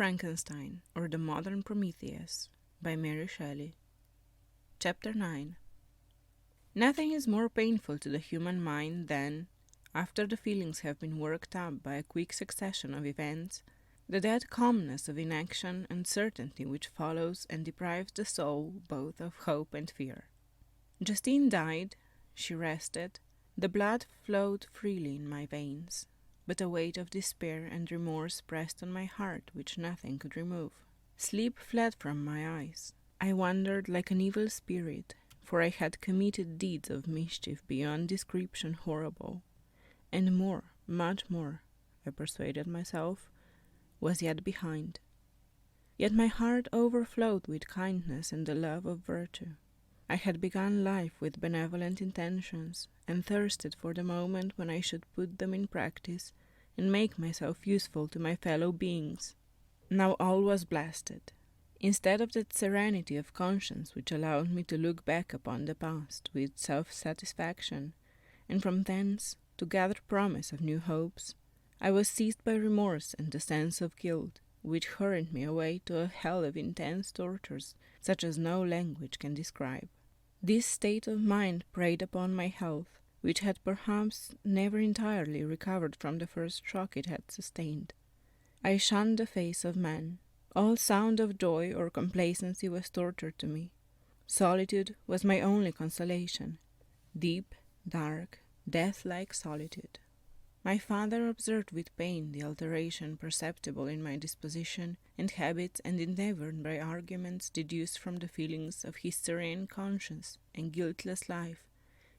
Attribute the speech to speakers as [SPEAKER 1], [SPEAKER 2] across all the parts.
[SPEAKER 1] Frankenstein, or the Modern Prometheus, by Mary Shelley. Chapter 9. Nothing is more painful to the human mind than, after the feelings have been worked up by a quick succession of events, the dead calmness of inaction and certainty which follows and deprives the soul both of hope and fear. Justine died, she rested, the blood flowed freely in my veins, but a weight of despair and remorse pressed on my heart which nothing could remove. Sleep fled from my eyes. I wandered like an evil spirit, for I had committed deeds of mischief beyond description horrible, and more, much more, I persuaded myself, was yet behind. Yet my heart overflowed with kindness and the love of virtue. I had begun life with benevolent intentions, and thirsted for the moment when I should put them in practice and make myself useful to my fellow beings. Now all was blasted. Instead of that serenity of conscience which allowed me to look back upon the past with self-satisfaction, and from thence to gather promise of new hopes, I was seized by remorse and the sense of guilt, which hurried me away to a hell of intense tortures, such as no language can describe. This state of mind preyed upon my health, which had perhaps never entirely recovered from the first shock it had sustained. I shunned the face of man. All sound of joy or complacency was torture to me. Solitude was my only consolation, deep, dark, death-like solitude. My father observed with pain the alteration perceptible in my disposition and habits, and endeavored by arguments deduced from the feelings of his serene conscience and guiltless life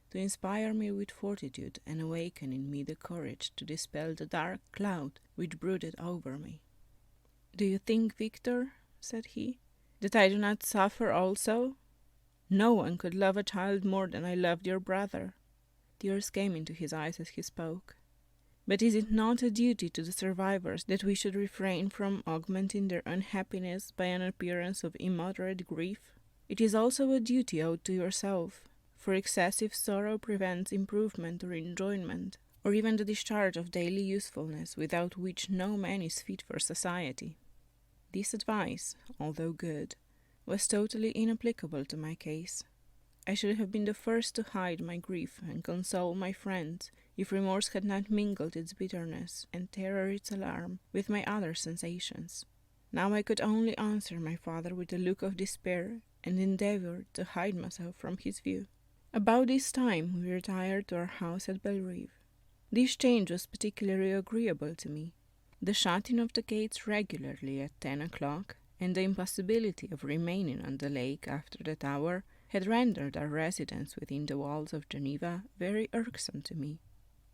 [SPEAKER 1] to inspire me with fortitude and awaken in me the courage to dispel the dark cloud which brooded over me. "Do you think, Victor," said he, "that I do not suffer also? No one could love a child more than I loved your brother." Tears came into his eyes as he spoke. "But is it not a duty to the survivors that we should refrain from augmenting their unhappiness by an appearance of immoderate grief? It is also a duty owed to yourself, for excessive sorrow prevents improvement or enjoyment, or even the discharge of daily usefulness, without which no man is fit for society." This advice, although good, was totally inapplicable to my case. I should have been the first to hide my grief and console my friends, if remorse had not mingled its bitterness, and terror its alarm, with my other sensations. Now I could only answer my father with a look of despair, and endeavour to hide myself from his view. About this time we retired to our house at Bellerive. This change was particularly agreeable to me. The shutting of the gates regularly at 10 o'clock, and the impossibility of remaining on the lake after that hour, had rendered our residence within the walls of Geneva very irksome to me.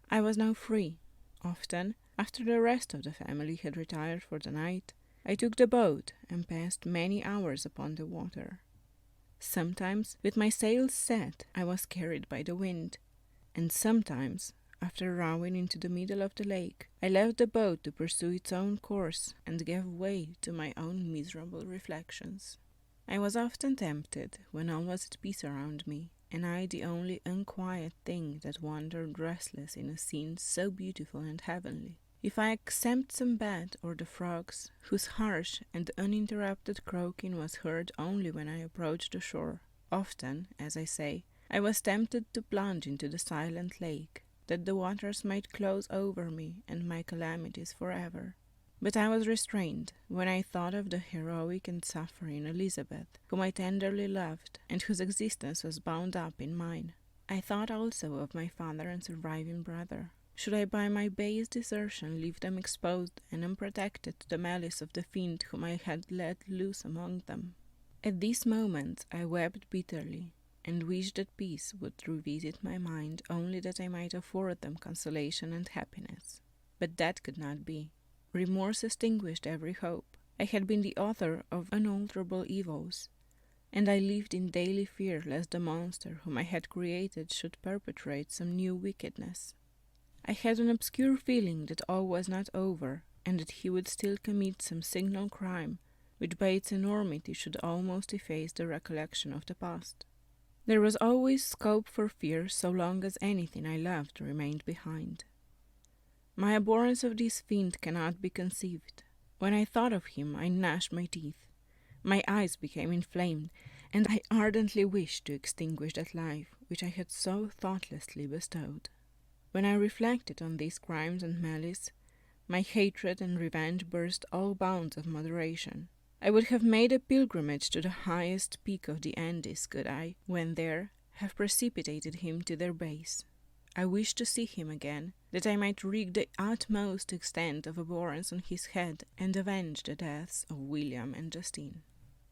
[SPEAKER 1] I was now free. Often, after the rest of the family had retired for the night, I took the boat and passed many hours upon the water. Sometimes, with my sails set, I was carried by the wind, and sometimes, after rowing into the middle of the lake, I left the boat to pursue its own course and gave way to my own miserable reflections. I was often tempted, when all was at peace around me, and I the only unquiet thing that wandered restless in a scene so beautiful and heavenly. If I exempt some bat or the frogs, whose harsh and uninterrupted croaking was heard only when I approached the shore, often, as I say, I was tempted to plunge into the silent lake, that the waters might close over me and my calamities forever. But I was restrained when I thought of the heroic and suffering Elizabeth, whom I tenderly loved, and whose existence was bound up in mine. I thought also of my father and surviving brother. Should I by my base desertion leave them exposed and unprotected to the malice of the fiend whom I had let loose among them? At this moment I wept bitterly, and wished that peace would revisit my mind, only that I might afford them consolation and happiness. But that could not be. Remorse extinguished every hope. I had been the author of unalterable evils, and I lived in daily fear lest the monster whom I had created should perpetrate some new wickedness. I had an obscure feeling that all was not over, and that he would still commit some signal crime, which by its enormity should almost efface the recollection of the past. There was always scope for fear so long as anything I loved remained behind. My abhorrence of this fiend cannot be conceived. When I thought of him, I gnashed my teeth. My eyes became inflamed, and I ardently wished to extinguish that life which I had so thoughtlessly bestowed. When I reflected on these crimes and malice, my hatred and revenge burst all bounds of moderation. I would have made a pilgrimage to the highest peak of the Andes could I, when there, have precipitated him to their base. I wished to see him again, that I might wreak the utmost extent of abhorrence on his head and avenge the deaths of William and Justine.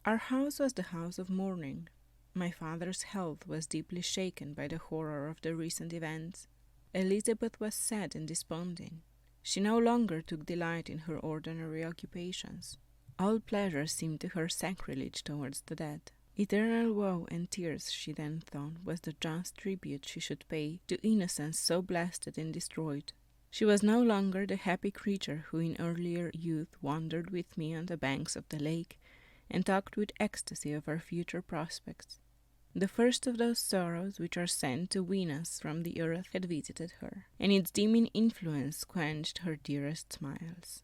[SPEAKER 1] Our house was the house of mourning. My father's health was deeply shaken by the horror of the recent events. Elizabeth was sad and desponding. She no longer took delight in her ordinary occupations. All pleasure seemed to her sacrilege towards the dead. Eternal woe and tears, she then thought, was the just tribute she should pay to innocence so blasted and destroyed. She was no longer the happy creature who in earlier youth wandered with me on the banks of the lake and talked with ecstasy of our future prospects. The first of those sorrows which are sent to wean us from the earth had visited her, and its dimming influence quenched her dearest smiles.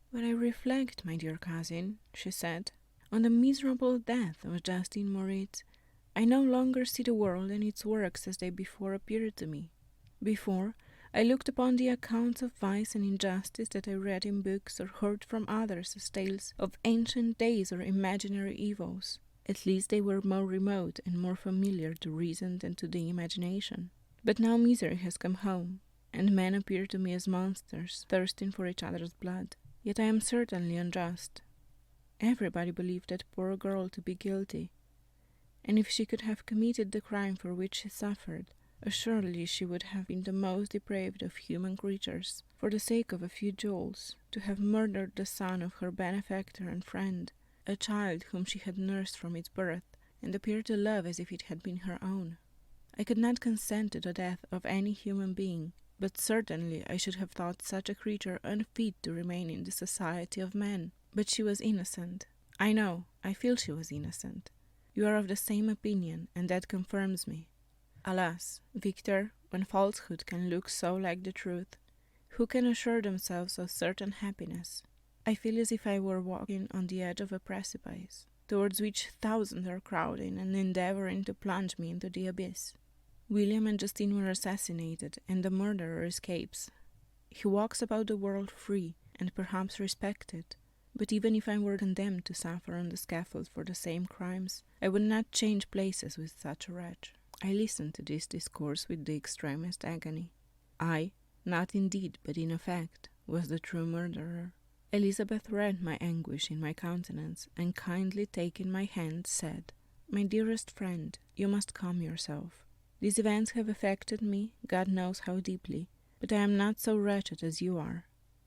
[SPEAKER 1] "When I reflect, my dear cousin," she said, "on the miserable death of Justine Moritz, I no longer see the world and its works as they before appeared to me. Before, I looked upon the accounts of vice and injustice that I read in books or heard from others as tales of ancient days or imaginary evils. At least they were more remote and more familiar to reason than to the imagination. But now misery has come home, and men appear to me as monsters, thirsting for each other's blood. Yet I am certainly unjust. Everybody believed that poor girl to be guilty, and if she could have committed the crime for which she suffered, assuredly she would have been the most depraved of human creatures, for the sake of a few jewels, to have murdered the son of her benefactor and friend, a child whom she had nursed from its birth, and appeared to love as if it had been her own. I could not consent to the death of any human being, but certainly I should have thought such a creature unfit to remain in the society of men. But she was innocent. I know, I feel she was innocent. You are of the same opinion, and that confirms me. Alas, Victor, when falsehood can look so like the truth, who can assure themselves of certain happiness? I feel as if I were walking on the edge of a precipice, towards which thousands are crowding and endeavoring to plunge me into the abyss. William and Justine were assassinated, and the murderer escapes. He walks about the world free, and perhaps respected, but even if I were condemned to suffer on the scaffold for the same crimes, I would not change places with such a wretch. I listened to this discourse with the extremest agony. I, not in deed but in effect, was the true murderer. Elizabeth read my anguish in my countenance, and kindly taking my hand, said, "My dearest friend, you must calm yourself. These events have affected me, God knows how deeply, but I am not so wretched as you are.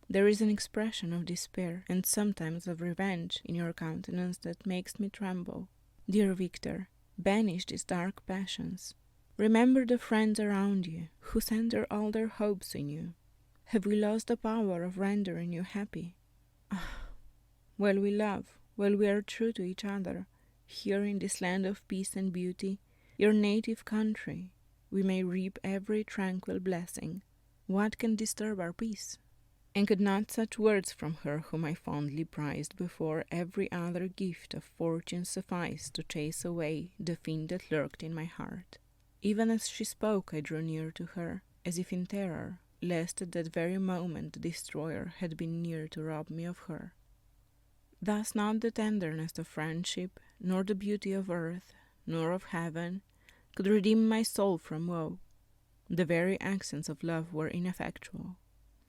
[SPEAKER 1] There is an expression of despair, and sometimes of revenge, in your countenance that makes me tremble. Dear Victor, banish these dark passions. Remember the friends around you, who center all their hopes in you. Have we lost the power of rendering you happy? Ah, while we love, while we are true to each other, here in this land of peace and beauty, your native country, we may reap every tranquil blessing. What can disturb our peace?" And could not such words from her whom I fondly prized before every other gift of fortune suffice to chase away the fiend that lurked in my heart? Even as she spoke, I drew near to her, as if in terror, lest at that very moment the destroyer had been near to rob me of her. Thus not the tenderness of friendship, nor the beauty of earth, nor of heaven, could redeem my soul from woe. The very accents of love were ineffectual.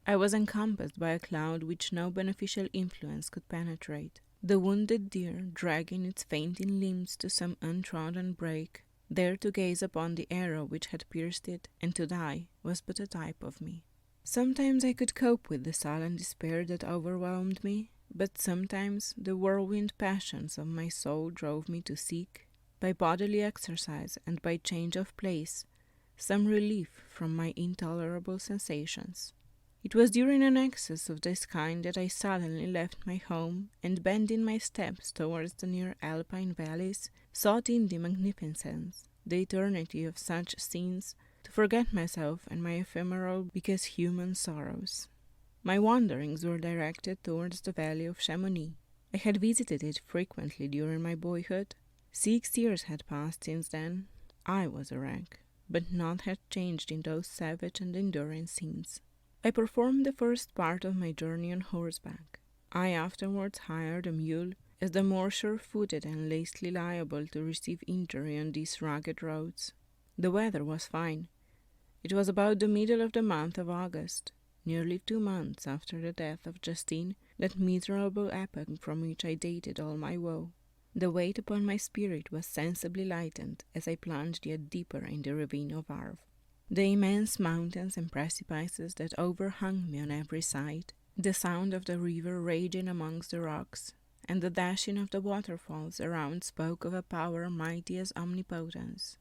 [SPEAKER 1] I was encompassed by a cloud which no beneficial influence could penetrate. The wounded deer, dragging its fainting limbs to some untrodden brake, there to gaze upon the arrow which had pierced it, and to die, was but a type of me. Sometimes I could cope with the sullen despair that overwhelmed me, but sometimes the whirlwind passions of my soul drove me to seek, by bodily exercise and by change of place, some relief from my intolerable sensations. It was during an excess of this kind that I suddenly left my home, and bending my steps towards the near alpine valleys, sought in the magnificence, the eternity of such scenes, to forget myself and my ephemeral because human sorrows. My wanderings were directed towards the valley of Chamonix. I had visited it frequently during my boyhood. 6 years had passed since then. I was a wreck, but naught had changed in those savage and enduring scenes. I performed the first part of my journey on horseback. I afterwards hired a mule, as the more sure-footed and lessly liable to receive injury on these rugged roads. The weather was fine. It was about the middle of the month of August, nearly 2 months after the death of Justine, that miserable epoch from which I dated all my woe. The weight upon my spirit was sensibly lightened as I plunged yet deeper in the ravine of Arve. The immense mountains and precipices that overhung me on every side, the sound of the river raging amongst the rocks, and the dashing of the waterfalls around spoke of a power mighty as omnipotence,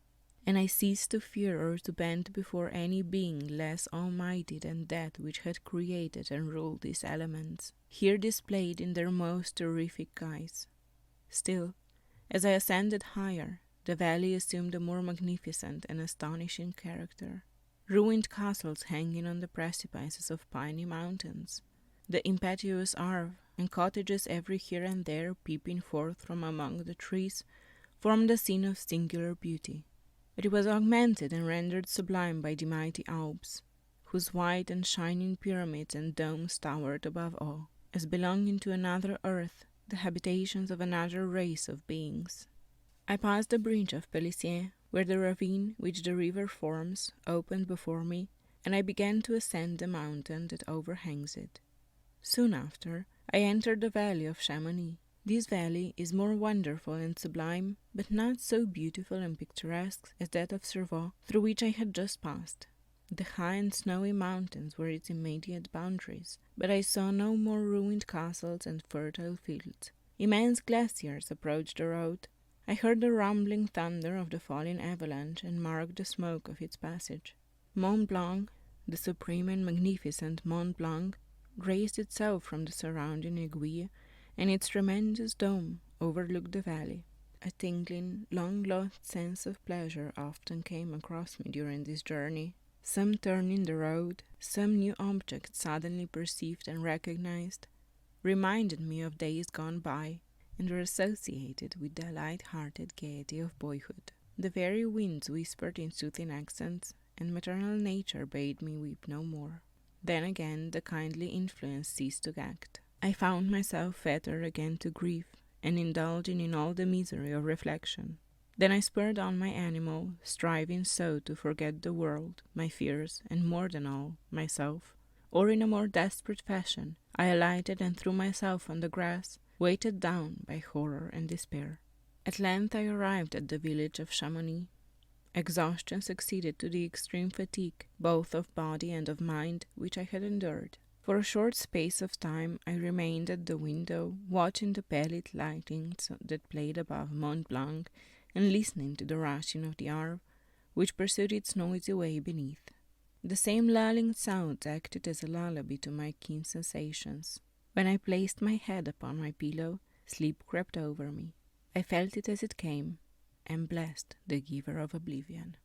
[SPEAKER 1] and I ceased to fear or to bend before any being less almighty than that which had created and ruled these elements, here displayed in their most terrific guise. Still, as I ascended higher, the valley assumed a more magnificent and astonishing character. Ruined castles hanging on the precipices of piny mountains, the impetuous Arve, and cottages every here and there peeping forth from among the trees, formed a scene of singular beauty. It was augmented and rendered sublime by the mighty Alps, whose white and shining pyramids and domes towered above all, as belonging to another earth, the habitations of another race of beings. I passed the bridge of Pelissier, where the ravine which the river forms opened before me, and I began to ascend the mountain that overhangs it. Soon after, I entered the valley of Chamonix. This valley is more wonderful and sublime, but not so beautiful and picturesque as that of Cervaux, through which I had just passed. The high and snowy mountains were its immediate boundaries, but I saw no more ruined castles and fertile fields. Immense glaciers approached the road. I heard the rumbling thunder of the falling avalanche and marked the smoke of its passage. Mont Blanc, the supreme and magnificent Mont Blanc, raised itself from the surrounding aiguille, and its tremendous dome overlooked the valley. A tingling, long-lost sense of pleasure often came across me during this journey. Some turn in the road, some new object suddenly perceived and recognized, reminded me of days gone by, and were associated with the light-hearted gaiety of boyhood. The very winds whispered in soothing accents, and maternal nature bade me weep no more. Then again the kindly influence ceased to act. I found myself fettered again to grief, and indulging in all the misery of reflection. Then I spurred on my animal, striving so to forget the world, my fears, and more than all, myself. Or in a more desperate fashion, I alighted and threw myself on the grass, weighted down by horror and despair. At length I arrived at the village of Chamonix. Exhaustion succeeded to the extreme fatigue, both of body and of mind, which I had endured. For a short space of time I remained at the window, watching the pallid lightnings that played above Mont Blanc, and listening to the rushing of the Arve, which pursued its noisy way beneath. The same lulling sounds acted as a lullaby to my keen sensations. When I placed my head upon my pillow, sleep crept over me. I felt it as it came, and blessed the giver of oblivion.